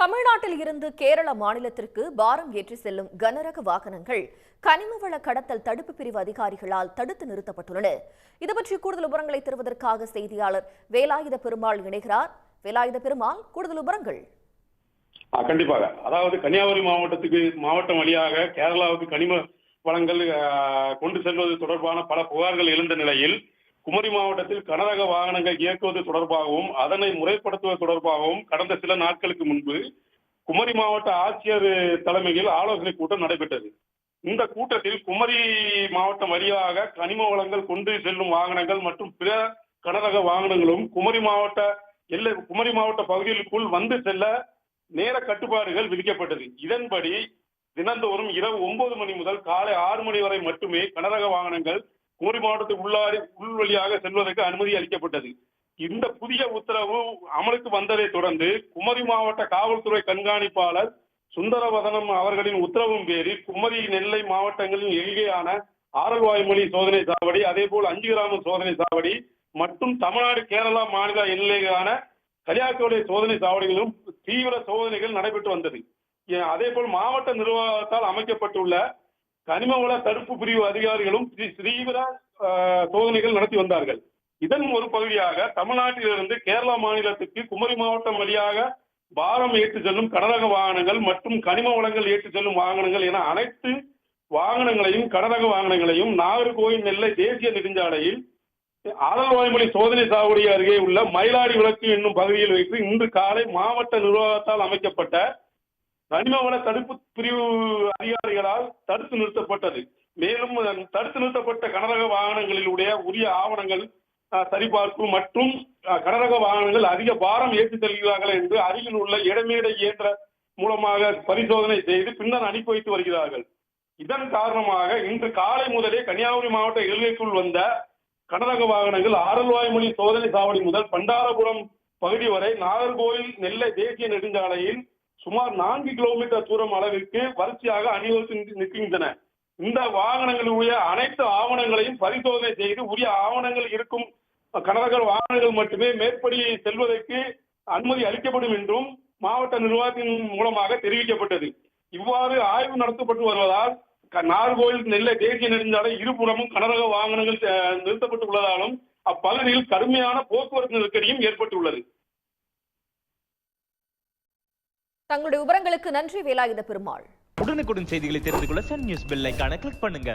தமிழ்நாட்டில் இருந்து கேரள மாநிலத்திற்கு பாரம் ஏற்றி செல்லும் கனரக வாகனங்கள் கனிமவள கடத்தல் தடுப்பு பிரிவு அதிகாரிகளால் தடுத்து நிறுத்தப்பட்டுள்ளன. இதுபற்றி கூடுதல் விவரங்களை தருவதற்காக செய்தியாளர் வேலாயுத பெருமாள் இணைகிறார். வேலாயுத பெருமாள், கூடுதல் விவரங்கள். கண்டிப்பாக. அதாவது கன்னியாகுமரி மாவட்டம் வழியாக கேரளாவுக்கு கனிம வளங்கள் கொண்டு செல்வது தொடர்பான பல புகார்கள் எழுந்த நிலையில் குமரி மாவட்டத்தில் கனரக வாகனங்கள் இயக்குவது தொடர்பாகவும் அதனை முறைப்படுத்துவது தொடர்பாகவும் கடந்த சில நாட்களுக்கு முன்பு குமரி மாவட்ட ஆட்சியர் தலைமையில் ஆலோசனை கூட்டம் நடைபெற்றது. இந்த கூட்டத்தில் குமரி மாவட்டம் வழியாக கனிம வளங்கள் கொண்டு செல்லும் வாகனங்கள் மற்றும் பிற கனரக வாகனங்களும் குமரி மாவட்ட பகுதிகளுக்குள் வந்து செல்ல நேர கட்டுப்பாடுகள் விதிக்கப்பட்டது. இதன்படி தினந்தோறும் இரவு 9 மணி முதல் காலை 6 மணி வரை மட்டுமே கனரக வாகனங்கள் குமரி மாவட்டத்துக்கு உள் வழியாக செல்வதற்கு அனுமதி அளிக்கப்பட்டது. இந்த புதிய உத்தரவு அமலுக்கு வந்ததை தொடர்ந்து குமரி மாவட்ட காவல்துறை கண்காணிப்பாளர் சுந்தரவதனம் அவர்களின் உத்தரவின் பேரில் குமரி நெல்லை மாவட்டங்களின் எல்கையான ஆரல்வாய்மொழி சோதனை சாவடி, அதேபோல் 5 கிராம சோதனை சாவடி மற்றும் தமிழ்நாடு கேரளா மாநில எல்லையான கலியாக்கோடை சோதனை சாவடிகளிலும் தீவிர சோதனைகள் நடைபெற்று வந்தது. அதேபோல் மாவட்ட நிர்வாகத்தால் அமைக்கப்பட்டுள்ள கனிமவள தடுப்பு பிரிவு அதிகாரிகளும் தீவிர சோதனைகள் நடத்தி வந்தார்கள். இதன் ஒரு பகுதியாக தமிழ்நாட்டிலிருந்து கேரளா மாநிலத்துக்கு குமரி மாவட்டம் வழியாக பாரம் ஏற்றி செல்லும் கனரக வாகனங்கள் மற்றும் கனிம வளங்கள் ஏற்றி செல்லும் வாகனங்கள் என அனைத்து வாகனங்களையும் கனரக வாகனங்களையும் நாகர்கோவில் நெல்லை தேசிய நெடுஞ்சாலையில் ஆரல்வாய்மொழி சோதனை சாவடி அருகே உள்ள மயிலாடி விளக்கு என்னும் பகுதியில் வைத்து இன்று காலை மாவட்ட நிர்வாகத்தால் அமைக்கப்பட்ட கனிமவள தடுப்பு பிரிவு அதிகாரிகளால் தடுத்து நிறுத்தப்பட்டது. மேலும் தடுத்து நிறுத்தப்பட்ட கனரக வாகனங்களிலுடைய உரிய ஆவணங்கள் சரிபார்ப்பு மற்றும் கனரக வாகனங்கள் அதிக பாரம் ஏற்றி செல்கிறார்கள் என்று அருகில் உள்ள இடமேடை இயந்திர மூலமாக பரிசோதனை செய்து பின்னர் அனுப்பி வைத்து வருகிறார்கள். இதன் காரணமாக இன்று காலை முதலே கன்னியாகுமரி மாவட்ட எல்லைக்குள் வந்த கனரக வாகனங்கள் ஆரல்வாய்மொழி சோதனை சாவடி முதல் பண்டாரபுரம் பகுதி வரை நாகர்கோவில் நெல்லை தேசிய நெடுஞ்சாலையில் சுமார் 4 கிலோமீட்டர் தூரம் அளவிற்கு வரிசையாக அணிவகுத்து நிற்கின்றன. இந்த வாகனங்களுடைய அனைத்து ஆவணங்களையும் பரிசோதனை செய்து உரிய ஆவணங்கள் இருக்கும் கனரக வாகனங்கள் மட்டுமே மேற்படி செல்வதற்கு அனுமதி அளிக்கப்படும் என்றும் மாவட்ட நிர்வாகத்தின் மூலமாக தெரிவிக்கப்பட்டது. இவ்வாறு ஆய்வு நடத்தப்பட்டு வருவதால் நாகர்கோவில் நெல்லை தேசிய நெடுஞ்சாலை இருபுறமும் கனரக வாகனங்கள் நிறுத்தப்பட்டு உள்ளதாலும் அப்பகுதியில் கடுமையான போக்குவரத்து நெருக்கடியும் ஏற்பட்டுள்ளது. தங்களுடைய விவரங்களுக்கு நன்றி வேலாயுத பெருமாள். உடனுக்குடன் செய்திகளை தெரிந்து கொள்ள சன் நியூஸ் பெல் ஐகானை கிளிக் பண்ணுங்க.